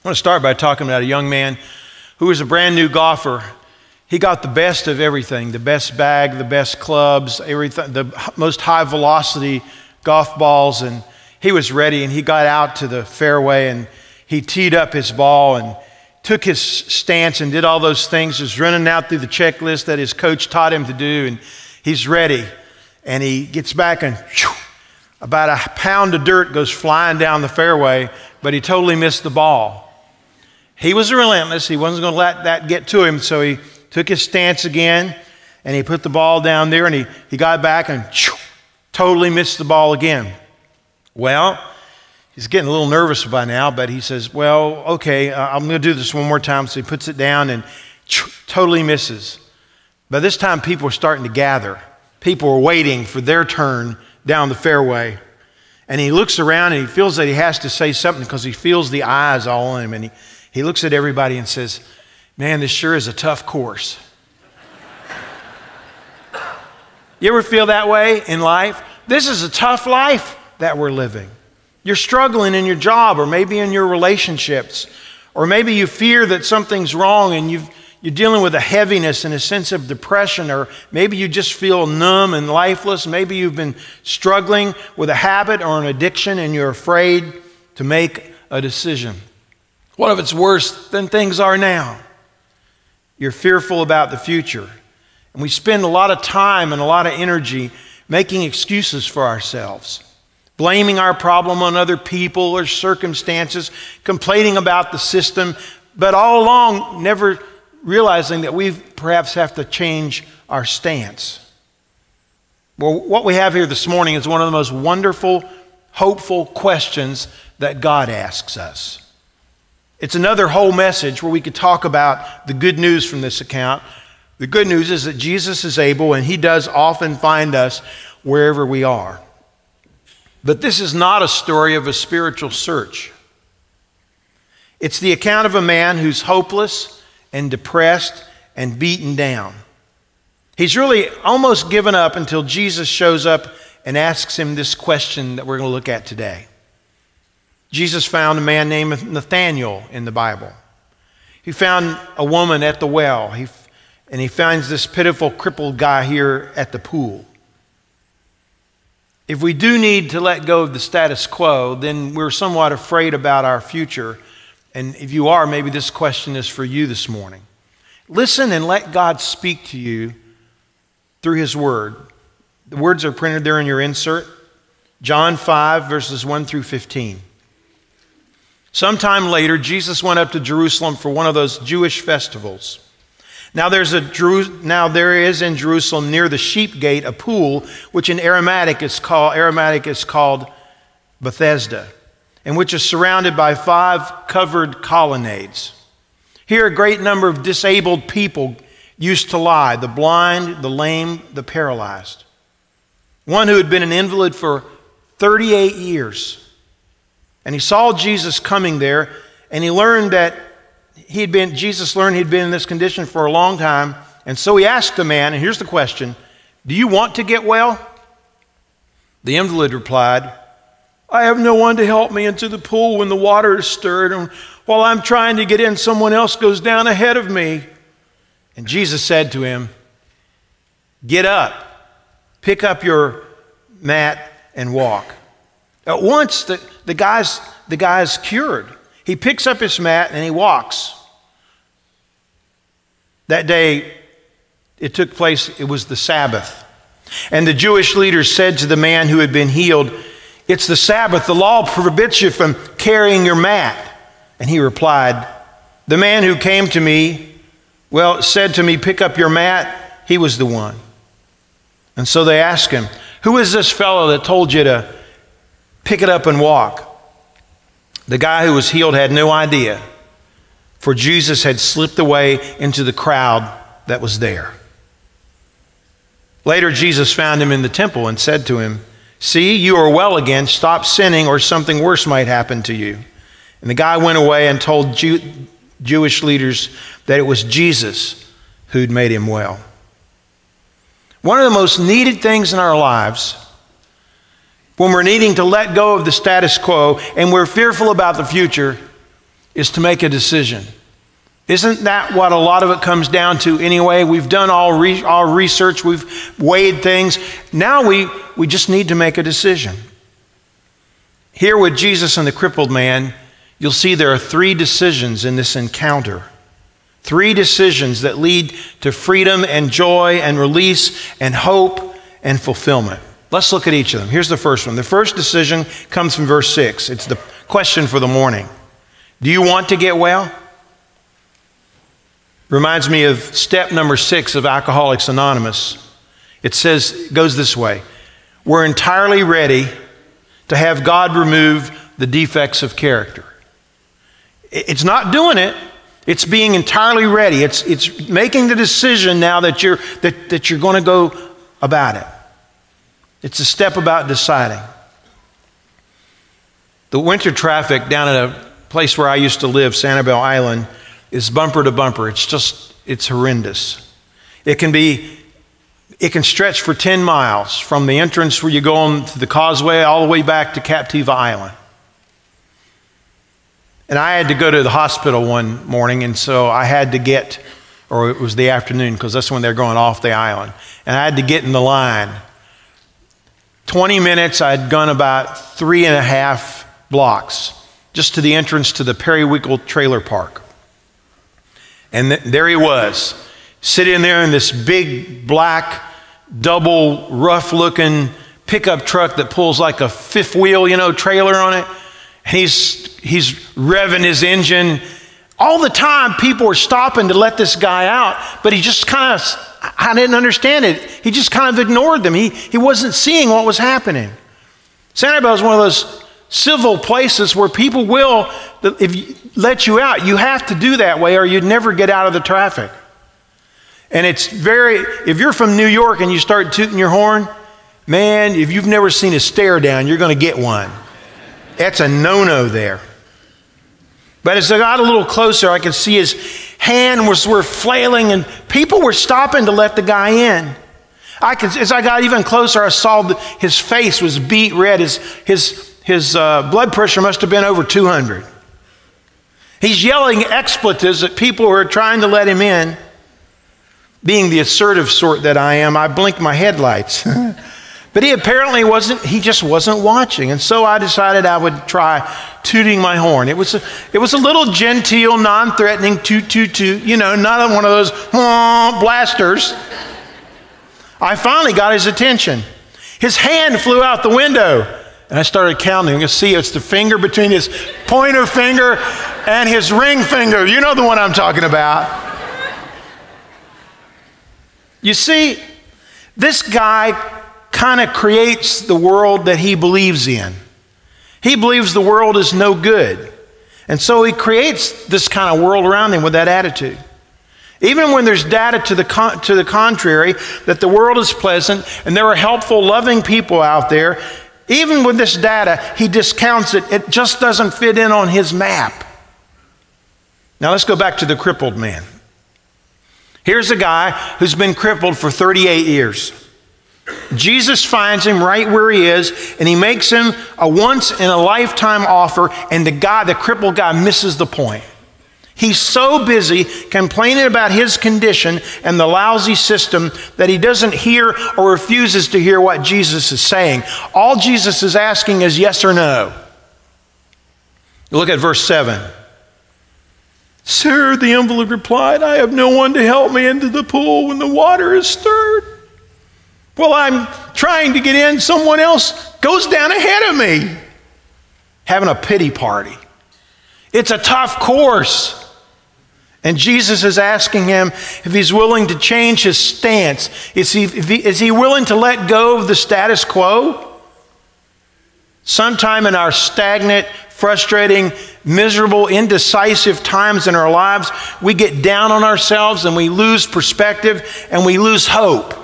I want to start by talking about a young man who was a brand new golfer. He got the best of everything, the best bag, the best clubs, everything, the most high velocity golf balls, and he was ready, and he got out to the fairway and he teed up his ball and took his stance and did all those things, just running out through the checklist that his coach taught him to do, and he's ready. And he gets back and about a pound of dirt goes flying down the fairway, but he totally missed the ball. He was relentless. He wasn't going to let that get to him, so he took his stance again, and he put the ball down there, and he got back and totally missed the ball again. Well, he's getting a little nervous by now, but he says, well, okay, I'm going to do this one more time. So he puts it down and totally misses. By this time, people are starting to gather. People are waiting for their turn down the fairway. And he looks around and he feels that he has to say something because he feels the eyes all on him. And he looks at everybody and says, man, this sure is a tough course. You ever feel that way in life? This is a tough life that we're living. You're struggling in your job, or maybe in your relationships, or maybe you fear that something's wrong and you're dealing with a heaviness and a sense of depression, or maybe you just feel numb and lifeless. Maybe you've been struggling with a habit or an addiction and you're afraid to make a decision. What if it's worse than things are now? You're fearful about the future. And we spend a lot of time and a lot of energy making excuses for ourselves, blaming our problem on other people or circumstances, complaining about the system, but all along never realizing that we perhaps have to change our stance. Well, what we have here this morning is one of the most wonderful, hopeful questions that God asks us. It's another whole message where we could talk about the good news from this account. The good news is that Jesus is able, and he does often find us wherever we are. But this is not a story of a spiritual search. It's the account of a man who's hopeless and depressed and beaten down. He's really almost given up until Jesus shows up and asks him this question that we're going to look at today. Jesus found a man named Nathanael in the Bible. He found a woman at the well, and he finds this pitiful, crippled guy here at the pool. If we do need to let go of the status quo, then we're somewhat afraid about our future. And if you are, maybe this question is for you this morning. Listen and let God speak to you through his word. The words are printed there in your insert. John 5, verses 1 through 15. Sometime later, Jesus went up to Jerusalem for one of those Jewish festivals. Now there is in Jerusalem near the sheep gate a pool, which in Aramaic is called Bethesda, and which is surrounded by 5 covered colonnades. Here a great number of disabled people used to lie, the blind, the lame, the paralyzed. One who had been an invalid for 38 years. And he saw Jesus coming there, and he learned that Jesus learned he'd been in this condition for a long time. And so he asked the man, and here's the question, do you want to get well? The invalid replied, I have no one to help me into the pool when the water is stirred, and while I'm trying to get in, someone else goes down ahead of me. And Jesus said to him, get up, pick up your mat, and walk. At once, the guy's cured. He picks up his mat and he walks. That day, it took place, it was the Sabbath. And the Jewish leaders said to the man who had been healed, it's the Sabbath, the law forbids you from carrying your mat. And he replied, the man who came to me, said to me, pick up your mat, he was the one. And so they asked him, who is this fellow that told you to pick it up and walk? The guy who was healed had no idea, for Jesus had slipped away into the crowd that was there. Later, Jesus found him in the temple and said to him, see, you are well again. Stop sinning or something worse might happen to you. And the guy went away and told Jewish leaders that it was Jesus who'd made him well. One of the most needed things in our lives, when we're needing to let go of the status quo and we're fearful about the future, is to make a decision. Isn't that what a lot of it comes down to anyway? We've done all research, we've weighed things. Now we just need to make a decision. Here with Jesus and the crippled man, you'll see there are 3 decisions in this encounter. 3 decisions that lead to freedom and joy and release and hope and fulfillment. Let's look at each of them. Here's the first one. The first decision comes from verse 6. It's the question for the morning. Do you want to get well? Reminds me of step number 6 of Alcoholics Anonymous. It goes this way. We're entirely ready to have God remove the defects of character. It's not doing it. It's being entirely ready. It's making the decision now that you're going to go about it. It's a step about deciding. The winter traffic down at a place where I used to live, Sanibel Island, is bumper to bumper. It's horrendous. It can stretch for 10 miles from the entrance where you go on to the causeway all the way back to Captiva Island. And I had to go to the hospital one morning, and so I had to get, or it was the afternoon, because that's when they're going off the island. And I had to get in the line. 20 minutes, I'd gone about 3.5 blocks just to the entrance to the Periwinkle Trailer Park. And there he was, sitting there in this big, black, double, rough-looking pickup truck that pulls like a fifth wheel, trailer on it. And he's revving his engine. All the time, people were stopping to let this guy out, but he just I didn't understand it. He just kind of ignored them. He wasn't seeing what was happening. Sanibel is one of those civil places where people will, if you let you out, you have to do that way or you'd never get out of the traffic. And if you're from New York and you start tooting your horn, man, if you've never seen a stare down, you're going to get one. That's a no-no there. But as I got a little closer, I could see his hand were flailing and people were stopping to let the guy in. As I got even closer, I saw his face was beet red. His blood pressure must have been over 200. He's yelling expletives at people who are trying to let him in. Being the assertive sort that I am, I blinked my headlights. But he apparently just wasn't watching. And so I decided I would try tooting my horn. It was a little genteel, non-threatening toot, toot, toot, not one of those blasters. I finally got his attention. His hand flew out the window. And I started counting. You can see it's the finger between his pointer finger and his ring finger. You know the one I'm talking about. You see, this guy kind of creates the world that he believes in. He believes the world is no good. And so he creates this kind of world around him with that attitude. Even when there's data to the contrary, that the world is pleasant and there are helpful, loving people out there, even with this data, he discounts it. It just doesn't fit in on his map. Now let's go back to the crippled man. Here's a guy who's been crippled for 38 years. Jesus finds him right where he is, and he makes him a once-in-a-lifetime offer, and the crippled guy misses the point. He's so busy complaining about his condition and the lousy system that he doesn't hear or refuses to hear what Jesus is saying. All Jesus is asking is yes or no. Look at verse 7. Sir, the invalid replied, I have no one to help me into the pool when the water is stirred. Well, I'm trying to get in. Someone else goes down ahead of me. Having a pity party. It's a tough course. And Jesus is asking him if he's willing to change his stance. Is he willing to let go of the status quo? Sometime in our stagnant, frustrating, miserable, indecisive times in our lives, we get down on ourselves and we lose perspective and we lose hope.